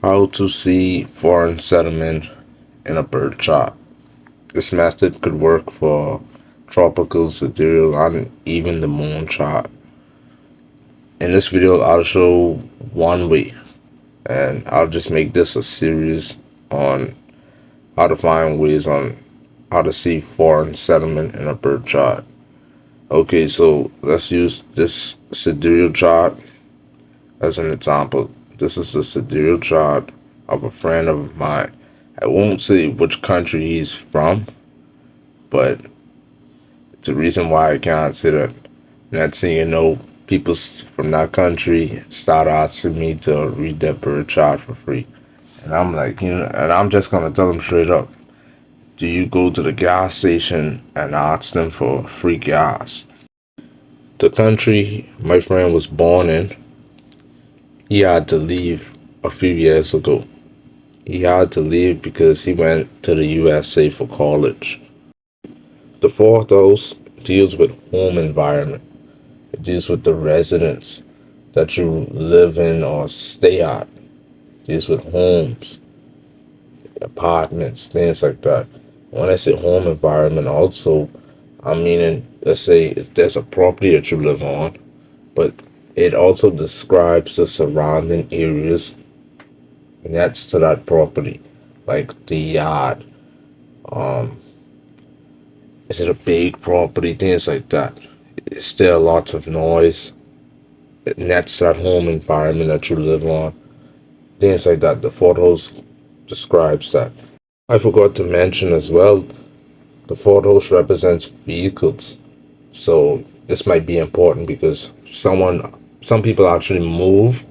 How to see foreign settlement in a bird chart. This method could work for tropical, sidereal, and even the moon chart. In this video, I'll show one way, and I'll just make this a series on how to find ways on how to see foreign settlement in a bird chart. Okay, so let's use this sidereal chart as an example. This is the sidereal chart of a friend of mine. I won't say which country he's from, but it's a reason why I can't say that. Next thing you know, people from that country start asking me to read their birth chart for free. And I'm like, and I'm just gonna tell them straight up. Do you go to the gas station and ask them for free gas? The country my friend was born in, he had to leave a few years ago. He had to leave because he went to the USA for college. The fourth house deals with home environment. It deals with the residence that you live in or stay at. It deals with homes, apartments, things like that. When I say home environment, also, I'm meaning, let's say, if there's a property that you live on, but it also describes the surrounding areas next to that property, like the yard. Um, is it a big property? Things like that. Is there lots of noise? Next to that home environment that you live on? Things like that. The photos describes that. I forgot to mention as well, the photos represents vehicles. So this might be important because some people actually move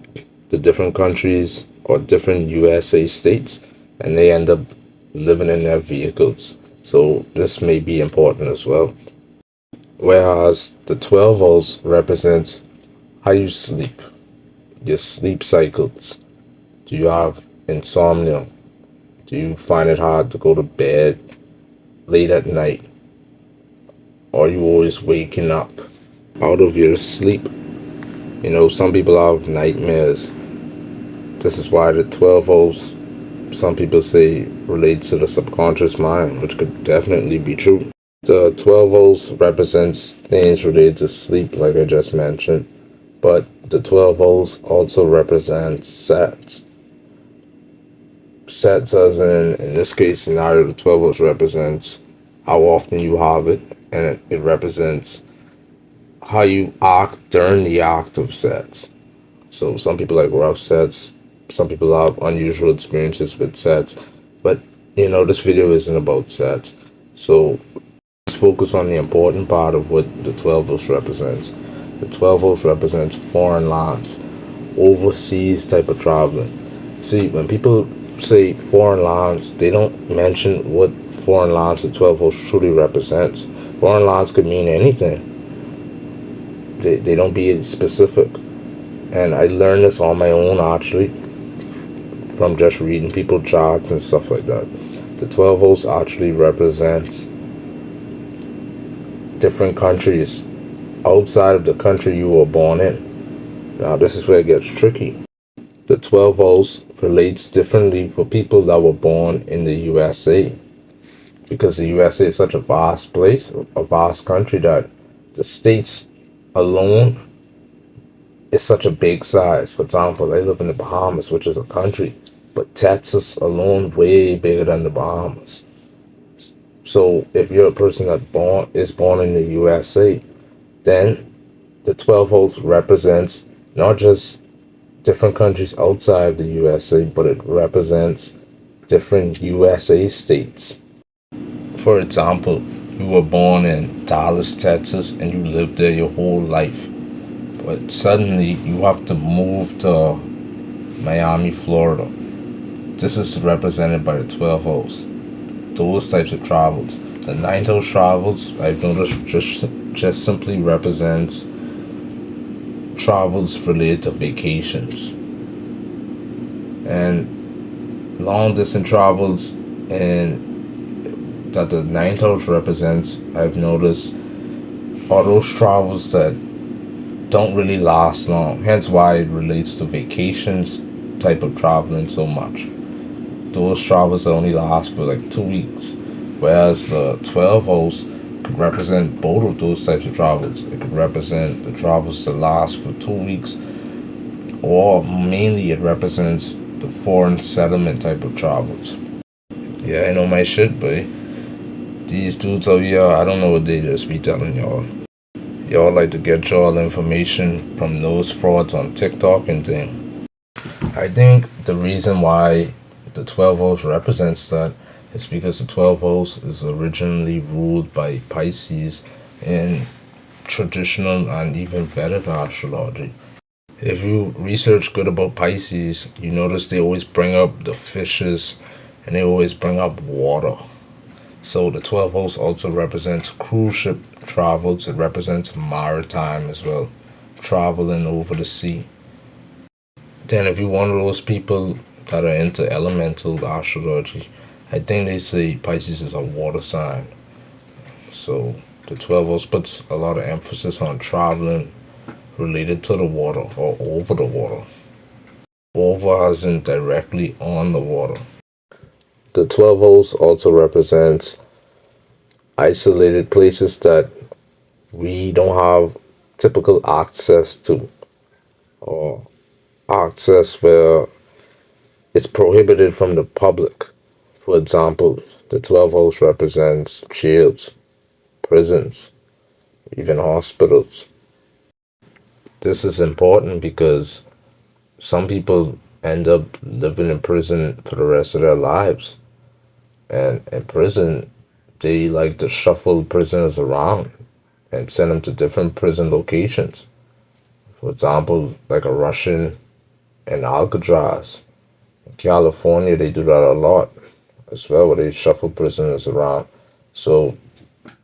to different countries or different USA states and they end up living in their vehicles. So this may be important as well. Whereas the 12 holes represents how you sleep, your sleep cycles. Do you have insomnia? Do you find it hard to go to bed late at night? Are you always waking up out of your sleep? Some people have nightmares. This is why the 12 holes, some people say, relates to the subconscious mind, which could definitely be true. The 12 holes represents things related to sleep, like I just mentioned, but the 12 holes also represents sets. Sets as in this case scenario, the 12 holes represents how often you have it, and it represents how you act during the act of sets. So some people like rough sets, some people have unusual experiences with sets, but this video isn't about sets. So let's focus on the important part of what the 12 holes represents. The 12 holes represents foreign lands, overseas type of traveling. See, when people say foreign lands, they don't mention what foreign lands the 12 holes truly represents. Foreign lands could mean anything. They don't be specific. And I learned this on my own actually from just reading people charts and stuff like that. The 12 holes actually represents different countries outside of the country you were born in. Now this is where it gets tricky. The 12 holes relates differently for people that were born in the USA, because the USA is such a vast place, a vast country, that the states alone is such a big size. For example, I live in the Bahamas, which is a country, but Texas alone way bigger than the Bahamas. So if you're a person that is born in the USA, then the 12 holes represents not just different countries outside the USA, but it represents different USA states. For example, you were born in Dallas, Texas, and you lived there your whole life. But suddenly you have to move to Miami, Florida. This is represented by the 12 holes. Those types of travels. The 9 house travels, I've noticed, just simply represents travels related to vacations. And long distance travels, and that the 9th house represents, I've noticed, are those travels that don't really last long. Hence why it relates to vacations type of traveling so much. Those travels only last for like 2 weeks, whereas the 12 holes could represent both of those types of travels. It could represent the travels that last for 2 weeks, or mainly it represents the foreign settlement type of travels. Yeah, I know my shit, but these dudes over here, I don't know what they just be telling y'all. Y'all like to get y'all information from those frauds on TikTok and thing. I think the reason why the 12 holes represents that is because the 12 holes is originally ruled by Pisces in traditional and even Vedic astrology. If you research good about Pisces, you notice they always bring up the fishes and they always bring up water. So the 12 holes also represents cruise ship travels. It represents maritime as well, traveling over the sea. Then if you're one of those people that are into elemental astrology, I think they say Pisces is a water sign. So the 12 holes puts a lot of emphasis on traveling related to the water or over the water. Over as in directly on the water. The 12 holes also represents isolated places that we don't have typical access to, or access where it's prohibited from the public. For example, the 12 holes represents jails, prisons, even hospitals. This is important because some people end up living in prison for the rest of their lives. And in prison, they like to shuffle prisoners around and send them to different prison locations. For example, like a Russian in Alcatraz. In California, they do that a lot as well, where they shuffle prisoners around. So,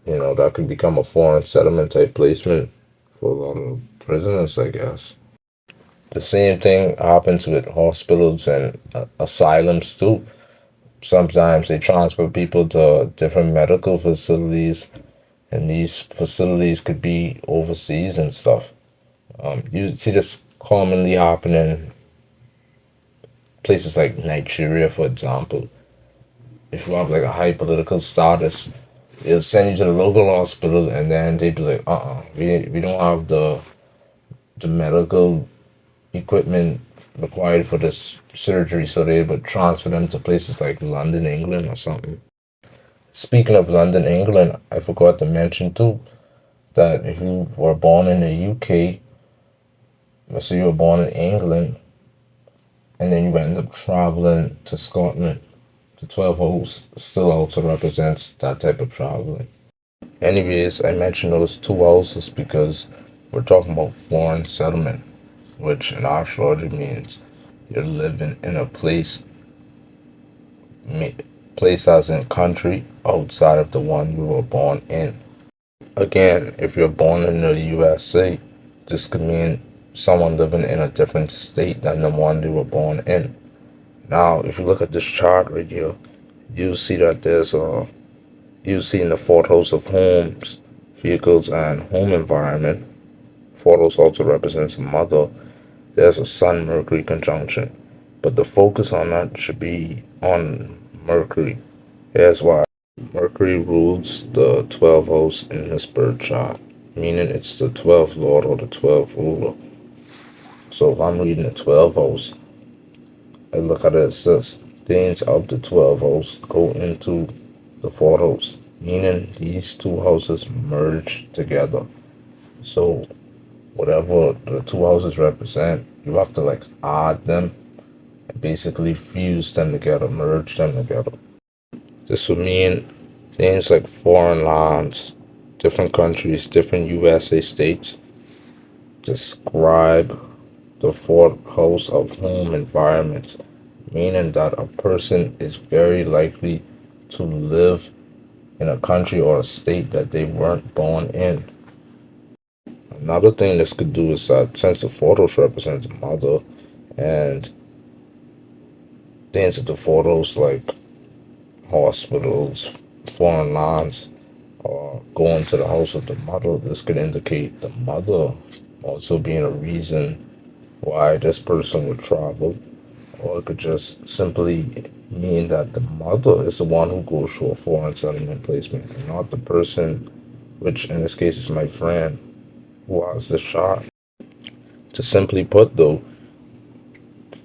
that could become a foreign settlement type placement for a lot of prisoners, I guess. The same thing happens with hospitals and asylums too. Sometimes they transfer people to different medical facilities, and these facilities could be overseas and stuff. You see this commonly happening places like Nigeria, for example. If you have like a high political status, they'll send you to the local hospital, and then they'd be like, we don't have the medical equipment required for this surgery, so they would transfer them to places like London, England, or something. Speaking of London, England, I forgot to mention too that if you were born in the UK, let's say you were born in England, and then you end up traveling to Scotland, the 12 holes still also represents that type of traveling. Anyways, I mentioned those two houses because we're talking about foreign settlement, which in astrology means you're living in a place as in country outside of the one you were born in. Again, if you're born in the USA, this could mean someone living in a different state than the one they were born in. Now, if you look at this chart right here, you'll see that you'll see in the fourth house of homes, vehicles, and home environment. Fourth house also represents mother. There's a Sun Mercury conjunction, but the focus on that should be on Mercury. Here's why. Mercury rules the 12th house in his birth chart, meaning it's the 12th lord or the 12th ruler. So if I'm reading the 12th house, I look at it as this. Things of the 12th house go into the fourth house, meaning these two houses merge together. So whatever the two houses represent, you have to like add them and basically fuse them together, merge them together. This would mean things like foreign lands, different countries, different USA states describe the fourth house of home environment, meaning that a person is very likely to live in a country or a state that they weren't born in. Another thing this could do is that since the fourth house represents mother and things of the fourth house like hospitals, foreign lands, or going to the house of the mother, this could indicate the mother also being a reason why this person would travel, or it could just simply mean that the mother is the one who goes to a foreign settlement placement, and not the person, which in this case is my friend, who has this child. To simply put, though,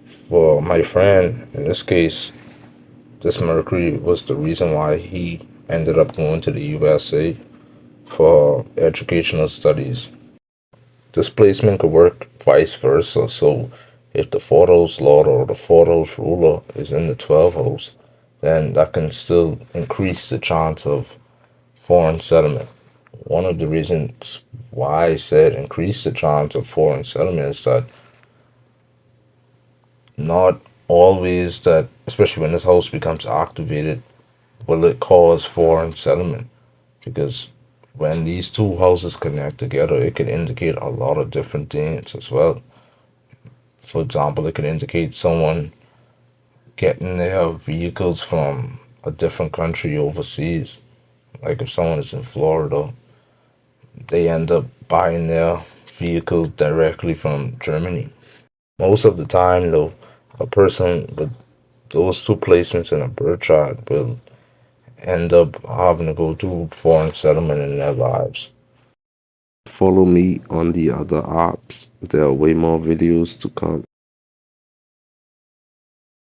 for my friend, in this case, this Mercury was the reason why he ended up going to the USA for educational studies. This placement could work vice versa. So if the fourth house lord or the fourth house ruler is in the 12th house, then that can still increase the chance of foreign settlement. One of the reasons why I said increase the chance of foreign settlement is that not always that, especially when this house becomes activated, will it cause foreign settlement. Because when these two houses connect together, it can indicate a lot of different things as well. For example, it can indicate someone getting their vehicles from a different country overseas. Like if someone is in Florida, they end up buying their vehicle directly from Germany. Most of the time, though, a person with those two placements in a birth chart will end up having to go through foreign settlement in their lives. Follow me on the other apps. There are way more videos to come.